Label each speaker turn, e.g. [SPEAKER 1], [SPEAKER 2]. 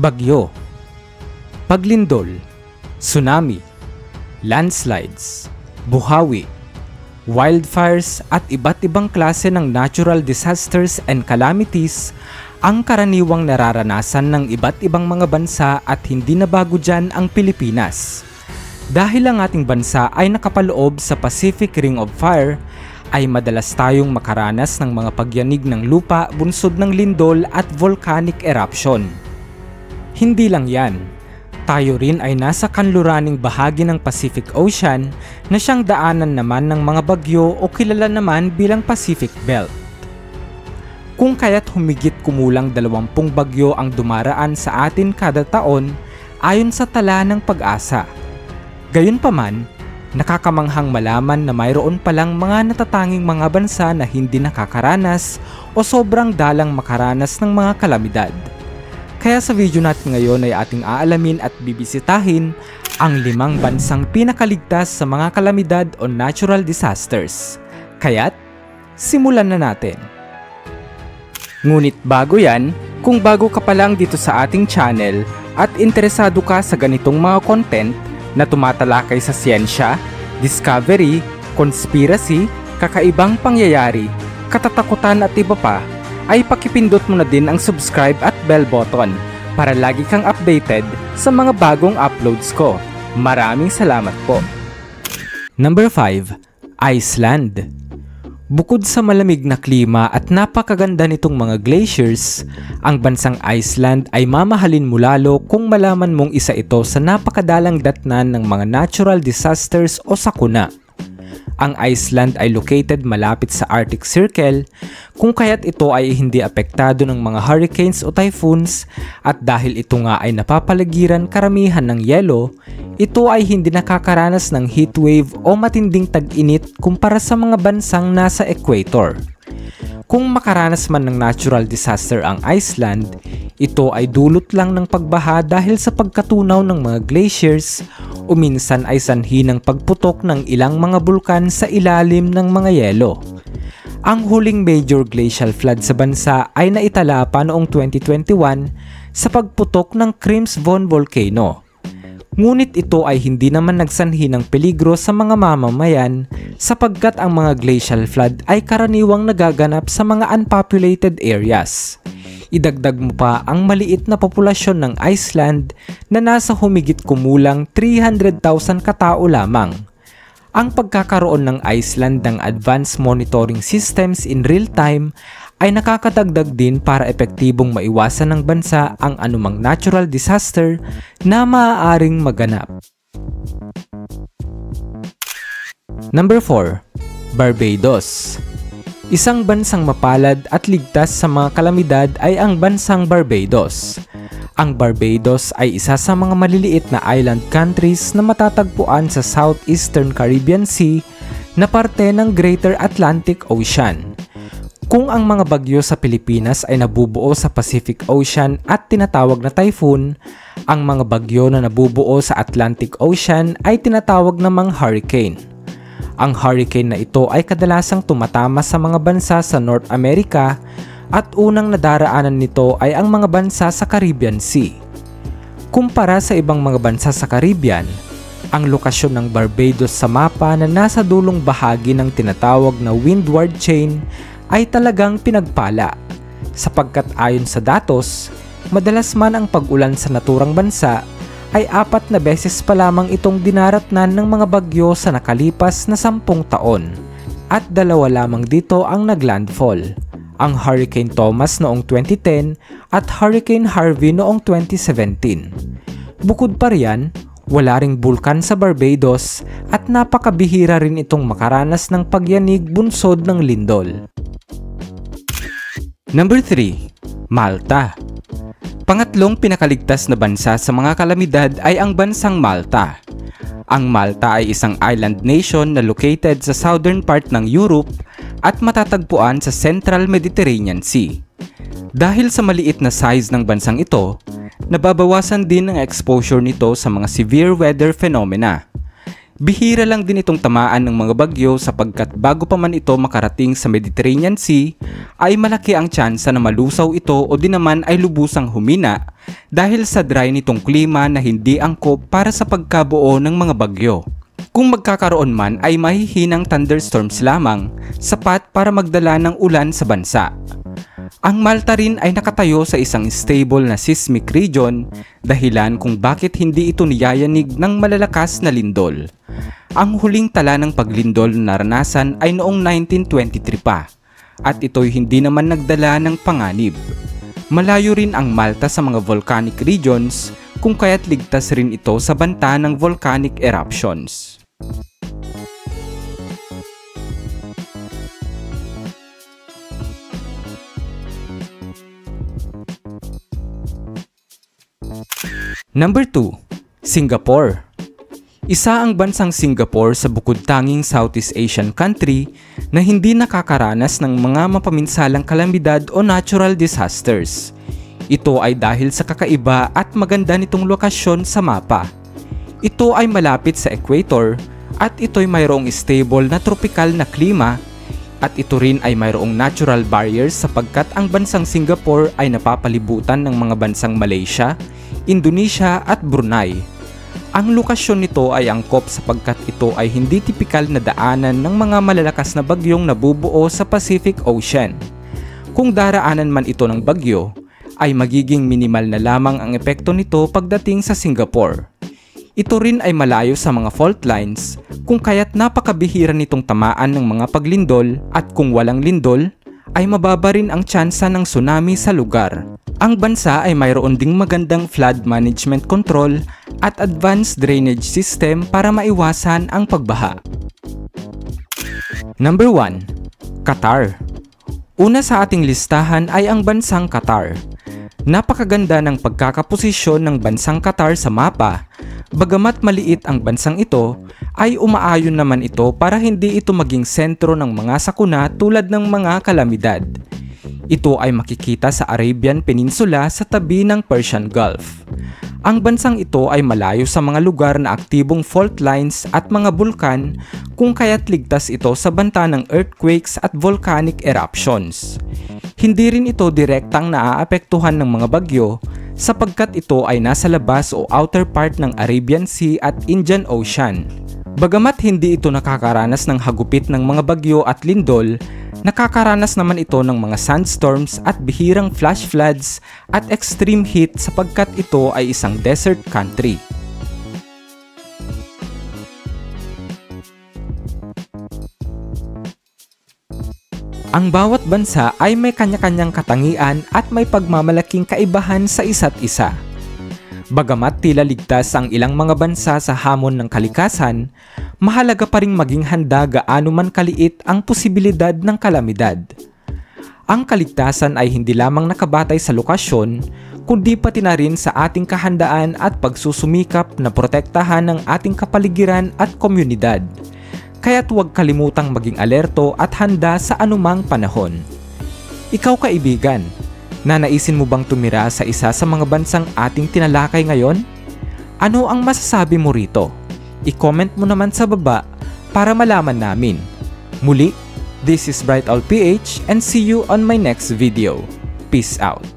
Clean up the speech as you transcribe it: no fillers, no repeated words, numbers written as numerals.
[SPEAKER 1] bagyo, paglindol, tsunami, landslides, buhawi, wildfires at iba't ibang klase ng natural disasters and calamities ang karaniwang nararanasan ng iba't ibang mga bansa at hindi na bago dyan ang Pilipinas. Dahil ang ating bansa ay nakapaloob sa Pacific Ring of Fire, ay madalas tayong makaranas ng mga pagyanig ng lupa bunsod ng lindol at volcanic eruption. Hindi lang yan, tayo rin ay nasa kanluraning bahagi ng Pacific Ocean na siyang daanan naman ng mga bagyo o kilala naman bilang Pacific Belt. Kung kaya't humigit kumulang 20 bagyo ang dumaraan sa atin kada taon ayon sa tala ng Pag-asa. Gayunpaman, nakakamanghang malaman na mayroon palang mga natatanging mga bansa na hindi nakakaranas o sobrang dalang makaranas ng mga kalamidad. Kaya sa video natin ngayon ay ating aalamin at bibisitahin ang 5 bansang pinakaligtas sa mga kalamidad o natural disasters. Kaya't, simulan na natin. Ngunit bago yan, kung bago ka pa lang dito sa ating channel at interesado ka sa ganitong mga content na tumatalakay sa siyensya, discovery, conspiracy, kakaibang pangyayari, katatakutan at iba pa, ay pakipindot mo na din ang subscribe at bell button para lagi kang updated sa mga bagong uploads ko. Maraming salamat po. Number 5. Iceland. Bukod sa malamig na klima at napakaganda nitong mga glaciers, ang bansang Iceland ay mamahalin mo lalo kung malaman mong isa ito sa napakadalang datnan ng mga natural disasters o sakuna. Ang Iceland ay located malapit sa Arctic Circle, kung kaya't ito ay hindi apektado ng mga hurricanes o typhoons, at dahil ito nga ay napapaligiran karamihan ng yelo, ito ay hindi nakakaranas ng heatwave o matinding tag-init kumpara sa mga bansang nasa equator. Kung makaranas man ng natural disaster ang Iceland, ito ay dulot lang ng pagbaha dahil sa pagkatunaw ng mga glaciers o minsan ay sanhi ng pagputok ng ilang mga bulkan sa ilalim ng mga yelo. Ang huling major glacial flood sa bansa ay naitala pa noong 2021 sa pagputok ng Grímsvötn volcano. Ngunit ito ay hindi naman nagsanhi ng peligro sa mga mamamayan sapagkat ang mga glacial flood ay karaniwang nagaganap sa mga unpopulated areas. Idagdag mo pa ang maliit na populasyon ng Iceland na nasa humigit kumulang 300,000 katao lamang. Ang pagkakaroon ng Iceland ng advanced monitoring systems in real time ay nakakadagdag din para epektibong maiwasan ng bansa ang anumang natural disaster na maaaring maganap. Number 4. Barbados. Isang bansang mapalad at ligtas sa mga kalamidad ay ang bansang Barbados. Ang Barbados ay isa sa mga maliliit na island countries na matatagpuan sa Southeastern Caribbean Sea na parte ng Greater Atlantic Ocean. Kung ang mga bagyo sa Pilipinas ay nabubuo sa Pacific Ocean at tinatawag na typhoon, ang mga bagyo na nabubuo sa Atlantic Ocean ay tinatawag namang hurricane. Ang hurricane na ito ay kadalasang tumatama sa mga bansa sa North America at unang nadaraanan nito ay ang mga bansa sa Caribbean Sea. Kumpara sa ibang mga bansa sa Caribbean, ang lokasyon ng Barbados sa mapa na nasa dulong bahagi ng tinatawag na windward chain ay talagang pinagpala, sapagkat ayon sa datos, madalas man ang pag-ulan sa naturang bansa ay 4 na beses pa lamang itong dinaratnan ng mga bagyo sa nakalipas na 10 taon, at 2 lamang dito ang naglandfall, ang Hurricane Thomas noong 2010 at Hurricane Harvey noong 2017. Bukod pa riyan, wala ring bulkan sa Barbados at napakabihira rin itong makaranas ng pagyanig bunsod ng lindol. Number 3. Malta. Pangatlong pinakaligtas na bansa sa mga kalamidad ay ang bansang Malta. Ang Malta ay isang island nation na located sa southern part ng Europe at matatagpuan sa Central Mediterranean Sea. Dahil sa maliit na size ng bansang ito, nababawasan din ang exposure nito sa mga severe weather phenomena. Bihira lang din itong tamaan ng mga bagyo sapagkat bago pa man ito makarating sa Mediterranean Sea ay malaki ang tsansa na malusaw ito o di naman ay lubusang humina dahil sa dry nitong klima na hindi angkop para sa pagkabuo ng mga bagyo. Kung magkakaroon man ay mahihinang thunderstorms lamang, sapat para magdala ng ulan sa bansa. Ang Malta rin ay nakatayo sa isang stable na seismic region, dahilan kung bakit hindi ito niyayanig ng malalakas na lindol. Ang huling tala ng paglindol na naranasan ay noong 1923 pa, at ito'y hindi naman nagdala ng panganib. Malayo rin ang Malta sa mga volcanic regions, kung kaya't ligtas rin ito sa banta ng volcanic eruptions. Number 2. Singapore. Isa ang bansang Singapore sa bukod-tanging Southeast Asian country na hindi nakakaranas ng mga mapaminsalang kalamidad o natural disasters. Ito ay dahil sa kakaiba at maganda nitong lokasyon sa mapa. Ito ay malapit sa equator at ito'y mayroong stable na tropical na klima at ito rin ay mayroong natural barriers sapagkat ang bansang Singapore ay napapalibutan ng mga bansang Malaysia, Indonesia at Brunei. Ang lokasyon nito ay angkop sapagkat ito ay hindi tipikal na daanan ng mga malalakas na bagyong nabubuo sa Pacific Ocean. Kung daraanan man ito ng bagyo, ay magiging minimal na lamang ang epekto nito pagdating sa Singapore. Ito rin ay malayo sa mga fault lines kung kaya't napakabihira nitong tamaan ng mga paglindol at kung walang lindol, ay mababa rin ang tsansa ng tsunami sa lugar. Ang bansa ay mayroon ding magandang flood management control at advanced drainage system para maiwasan ang pagbaha. Number 1. Qatar. Una sa ating listahan ay ang bansang Qatar. Napakaganda ng pagkakaposisyon ng bansang Qatar sa mapa. Bagamat maliit ang bansang ito, ay umaayon naman ito para hindi ito maging sentro ng mga sakuna tulad ng mga kalamidad. Ito ay makikita sa Arabian Peninsula sa tabi ng Persian Gulf. Ang bansang ito ay malayo sa mga lugar na aktibong fault lines at mga bulkan kung kaya't ligtas ito sa banta ng earthquakes at volcanic eruptions. Hindi rin ito direktang naaapektuhan ng mga bagyo sapagkat ito ay nasa labas o outer part ng Arabian Sea at Indian Ocean. Bagamat hindi ito nakakaranas ng hagupit ng mga bagyo at lindol, nakakaranas naman ito ng mga sandstorms at bihirang flash floods at extreme heat sapagkat ito ay isang desert country. Ang bawat bansa ay may kanya-kanyang katangian at may pagmamalaking kaibahan sa isa't isa. Bagamat tila ligtas ang ilang mga bansa sa hamon ng kalikasan, mahalaga pa ring maging handa gaano man kaliit ang posibilidad ng kalamidad. Ang kaligtasan ay hindi lamang nakabatay sa lokasyon, kundi pati na rin sa ating kahandaan at pagsusumikap na protektahan ng ating kapaligiran at komunidad. Kaya't huwag kalimutang maging alerto at handa sa anumang panahon. Ikaw kaibigan, nanaisin mo bang tumira sa isa sa mga bansang ating tinalakay ngayon? Ano ang masasabi mo rito? I-comment mo naman sa baba para malaman namin. Muli, this is Bright Owl PH and see you on my next video. Peace out.